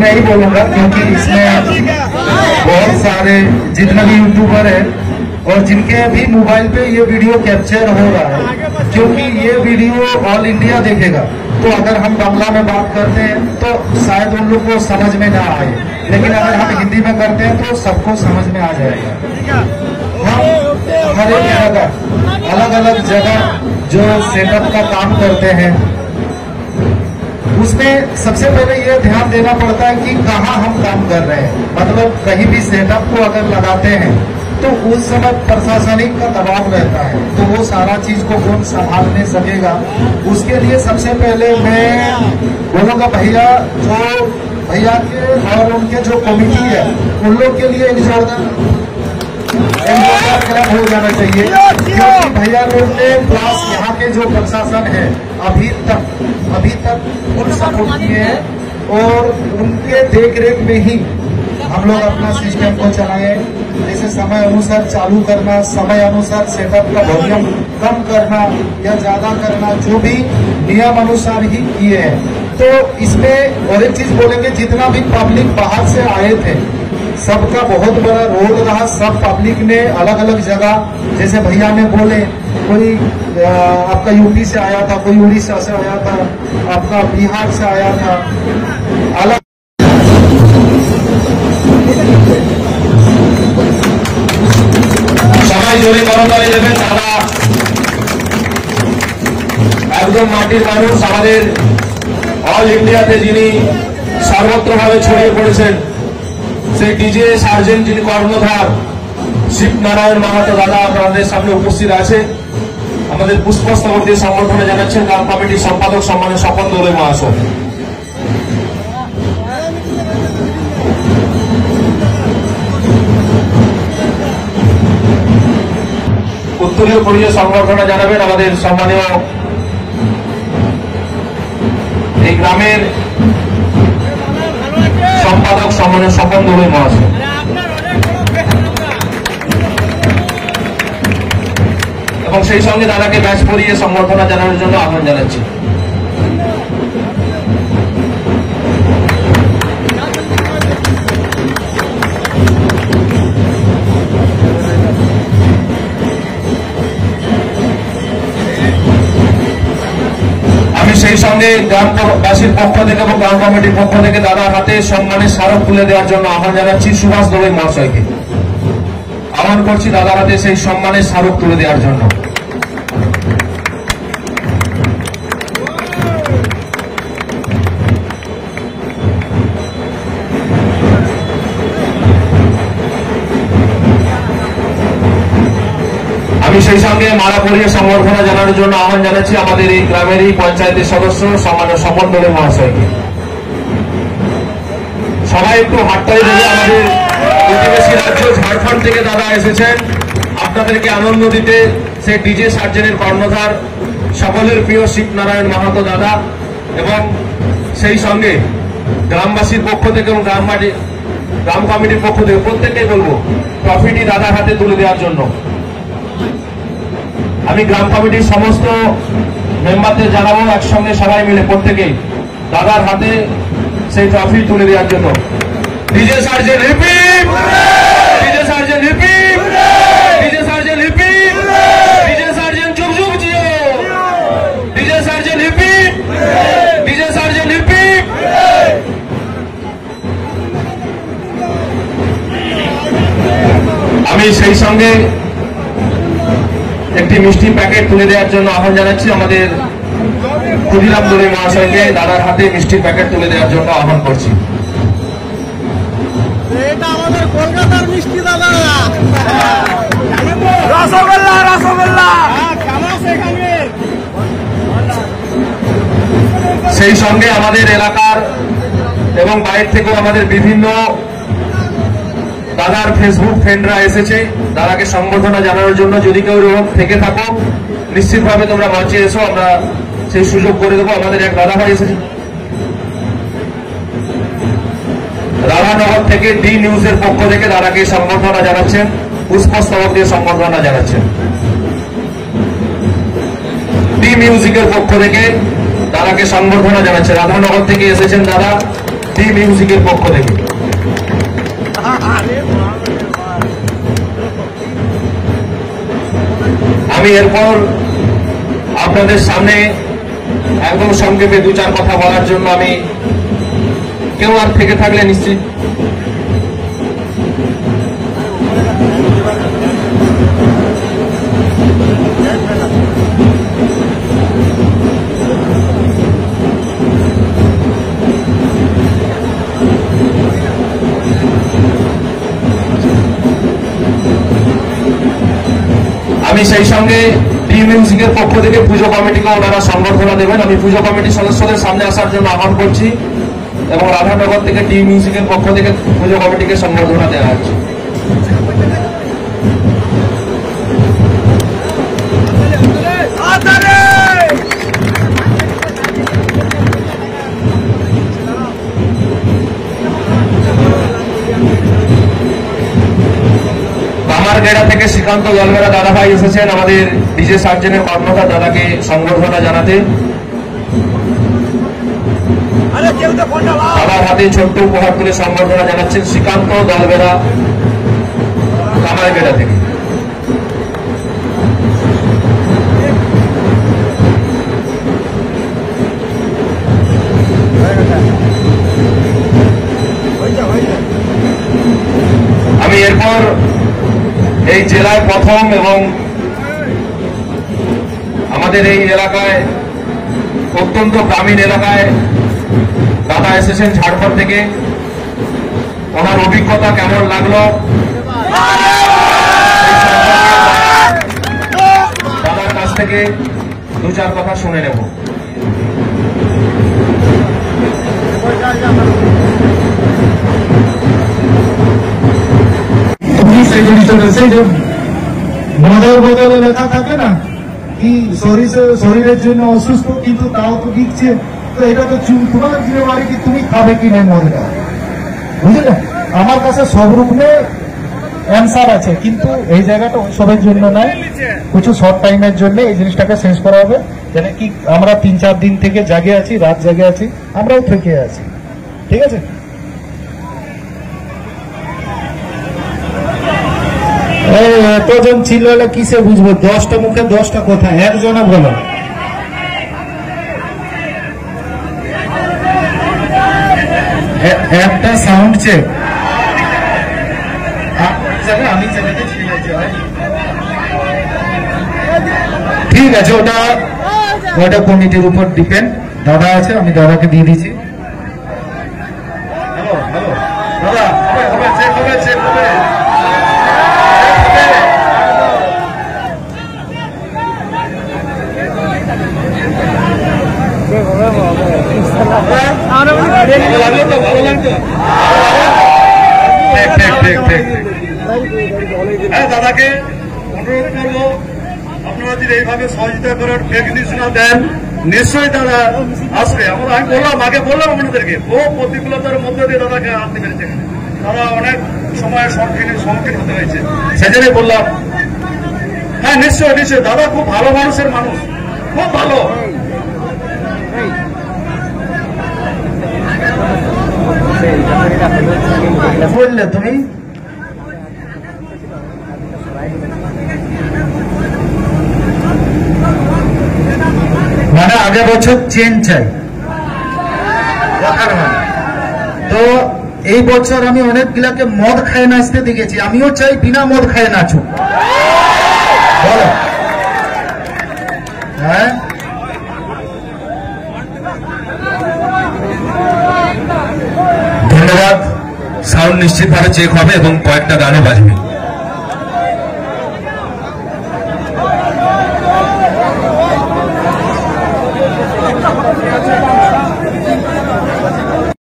मैं ही बोलूंगा, क्योंकि इसमें बहुत सारे जितने भी यूट्यूबर है और जिनके भी मोबाइल पे ये वीडियो कैप्चर हो रहा है, क्योंकि ये वीडियो ऑल इंडिया देखेगा। तो अगर हम बांग्ला में बात करते हैं तो शायद उन लोग को समझ में ना आए, लेकिन अगर हम हिंदी में करते हैं तो सबको समझ में आ जाएगा। हम हर एक जगह अलग अलग जगह जो सेटअप का काम करते हैं, उसमें सबसे पहले ये ध्यान देना पड़ता है कि कहाँ हम काम कर रहे हैं। मतलब कहीं भी सेटअप को अगर लगाते हैं तो उस समय प्रशासनिक का दबाव रहता है, तो वो सारा चीज को कौन संभालने सकेगा। उसके लिए सबसे पहले मैं बोलूँगा भैया के और उनके जो कमेटी है उन लोग के लिए एक जोरदार क्लब हो जाना चाहिए, क्योंकि भैया लोग ने प्लस यहाँ के जो प्रशासन है अभी तक फुल सपोर्ट किए हैं और उनके देखरेख में ही हम लोग अपना सिस्टम को चलाए। जैसे समय अनुसार चालू करना, समय अनुसार सेटअप का वॉल्यूम कम करना या ज्यादा करना, जो भी नियम अनुसार ही किए हैं। तो इसमें और एक चीज बोलेंगे, जितना भी पब्लिक बाहर से आए थे सबका बहुत बड़ा रोल रहा। सब पब्लिक ने अलग अलग जगह, जैसे भैया ने बोले, कोई आपका यूपी से आया था, कोई उड़ीसा से आया था, आपका बिहार से आया था, अलग সবাই জোরে করতালি দেবেন। তারা একদম মাটির মানুষ, আমাদের অল ইন্ডিয়াতে যিনি সর্বত্রভাবে ছড়িয়ে পড়েছেন সেই ডিজে সার্জেন্ট, যিনি কর্ণধার শিবনারায়ণ মাহাতো দাদা আপনাদের সামনে উপস্থিত আছে। আমাদের পুষ্পস্তবক দিয়ে সম্বর্ধনা জানাচ্ছেন গ্রাম কমিটির সম্পাদক সম্মানীয় স্বপন দোলে মহাশয়। উত্তরীয় পরিচয় সংবর্ধনা জানাবেন আমাদের সম্মানীয় এই গ্রামের সম্পাদক সম্মানীয় স্বপন দোলে মহাশয়। এবং সেই সঙ্গে দাদাকে ব্যাচ পরিয়ে সম্বর্ধনা জানানোর জন্য আহ্বান জানাচ্ছি। আমি সেই সঙ্গে গ্রামবাসীর পক্ষ থেকে এবং গ্রাম কমিটির পক্ষ থেকে দাদার হাতে সম্মানের স্মারক তুলে দেওয়ার জন্য আহ্বান জানাচ্ছি সুভাষ দোলে মহাশয়কে। আহ্বান করছি দাদার হাতে সেই সম্মানের স্মারক তুলে দেওয়ার জন্য। আমি সেই সঙ্গে মালা পরিয়ে সম্বর্ধনা জানানোর জন্য আহ্বান জানাচ্ছি আমাদের এই গ্রামেরই পঞ্চায়েতের সদস্য সম্মানীয় স্বপন দোলে মহাশয়কে। সবাই একটু হাততালি দেবে। আমাদের প্রতিবেশী রাজ্য ঝাড়খণ্ড থেকে দাদা এসেছেন আপনাদেরকে আনন্দ দিতে। সেই ডিজে সার্জেনের কর্ণধার সকলের প্রিয় শিবনারায়ণ মাহাতো দাদা, এবং সেই সঙ্গে গ্রামবাসীর পক্ষ থেকে এবং গ্রাম কমিটির পক্ষ থেকে প্রত্যেককে বলবো ট্রফিটি দাদার হাতে তুলে দেওয়ার জন্য। আমি গ্রাম কমিটির সমস্ত মেম্বারদের জানাবো একসঙ্গে সবাই মিলে প্রত্যেকেই দাদার হাতে সেই ট্রফি তুলে দেওয়ার জন্য। ডিজে সার্জেন্ট হিপি, ডিজে সার্জেন্ট হিপি, ডিজে সার্জেন্ট হিপি, ডিজে সার্জেন্ট যুগ যুগ জিও, ডিজে সার্জেন্ট হিপি, ডিজে সার্জেন্ট হিপি। আমি সেই সঙ্গে একটি মিষ্টি প্যাকেট তুলে দেওয়ার জন্য আহ্বান জানাচ্ছি আমাদের ক্ষুদিরাম দোলে মহাশয়কে। দাদার হাতে মিষ্টির প্যাকেট তুলে দেওয়ার জন্য আহ্বান করছি। এটা আমাদের কলকাতার মিষ্টি দাদা, রসগোল্লা রসগোল্লা। সেই সঙ্গে আমাদের এলাকার এবং বাইরে থেকেও আমাদের বিভিন্ন দাদার ফেসবুক ফ্রেন্ডরা এসেছে দাদাকে সম্বর্ধনা জানানোর জন্য। যদি কেউ এরকম থেকে থাকো নিশ্চিতভাবে তোমরা মঞ্চে এসো, আমরা সেই সুযোগ করে দেবো। আমাদের এক দাদা ভাই এসেছে রাধানগর থেকে, ডি নিউজের পক্ষ থেকে দাদাকে সম্বর্ধনা জানাচ্ছেন, পুষ্পস্তবক দিয়ে সম্বর্ধনা জানাচ্ছেন। ডি মিউজিকের পক্ষ থেকে দাদাকে সম্বর্ধনা জানাচ্ছে। রাধানগর থেকে এসেছেন দাদা, টি মিউজিকের পক্ষ থেকে। আমি এরপর আপনাদের সামনে একদম সংক্ষেপে দু চার কথা বলার জন্য আমি কেউ আর থেকে থাকলে নিশ্চিত আমি সেই সঙ্গে টি মিউজিকের পক্ষ থেকে পুজো কমিটিকে ওনারা সংবর্ধনা দেবেন। আমি পুজো কমিটির সদস্যদের সামনে আসার জন্য আহ্বান করছি এবং রাধানগর থেকে টি মিউজিকের পক্ষ থেকে পুজো কমিটিকে সংবর্ধনা দেওয়া হচ্ছে। কামারগেড়া থেকে শ্রীকান্ত জলবেরা দাদা ভাই এসেছেন আমাদের ডিজে সার্জেনের কর্মকর্তা দাদাকে সংবর্ধনা জানাতে। দাদার হাতে ছোট্ট উপহার তুলে সংবর্ধনা জানাচ্ছেন শ্রীকান্ত জলবেরা কামারগেড়া থেকে। আমি এরপর এই জেলায় প্রথম এবং আমাদের এই এলাকায় অত্যন্ত গ্রামীণ এলাকায় দাদা এসেছেন ঝাড়খণ্ড থেকে। ওনার অভিজ্ঞতা কেমন লাগলো দাদার কাছ থেকে দু চার কথা শুনে নেব। মদের বদলে লেখা থাকে না কি শরীরের জন্য অসুস্থ কিন্তু তাও তো দিচ্ছে, তো এটা তো তোমার জিম্মেদারি কি তুমি খাবে কি না মদটা, বুঝলে? আমার কাছে সব রকমের অ্যান্সার আছে, কিন্তু এই জায়গাটা ওইসবের জন্য নয়, কিছু শর্ট টাইমের জন্য এই জিনিসটাকে শেষ করা হবে। যেন কি আমরা 3-4 দিন থেকে জাগে আছি, রাত জাগে আছি, আমরাও থেকে আছি, ঠিক আছে? এতজন ছিল কিসে বুঝবো? 10টা মুখে 10টা কথা, একজনে বলো। একটা সাউন্ড চেক আমি ঠিক আছে, ওটা কমিটির উপর ডিপেন্ড। দাদা আছে, আমি দাদাকে দিয়ে দিচ্ছি। হ্যালো হ্যালো দাদা, হবে চেক হবে, চেক হবে। দাদাকে অনুরোধ করবো আপনারা যদি এইভাবে সহযোগিতা করার ফেক নিউজ না দেন, নিশ্চয়ই দাদা আসবে। আমি আগে বললাম আপনাদেরকে, বহু প্রতিকূলতার মধ্যে দিয়ে দাদাকে আনতে পেরেছে। দাদা অনেক সময়ের সম্মুখীন হতে হয়েছে, সেজন্যই বললাম। হ্যাঁ নিশ্চয় নিশ্চয়, দাদা খুব ভালো মানুষের মানুষ, খুব ভালো। বললে তুমি মানে আগের বছর চেঞ্জ চাই, তো এই বছর আমি অনেকগুলাকে মদ খায় নাচতে দেখেছি, আমিও চাই বিনা মদ খায় নাচো, বলো। হ্যাঁ ধন্যবাদ। সাউন্ড নিশ্চিতভাবে চেক হবে এবং কয়েকটা গানও বাজবে।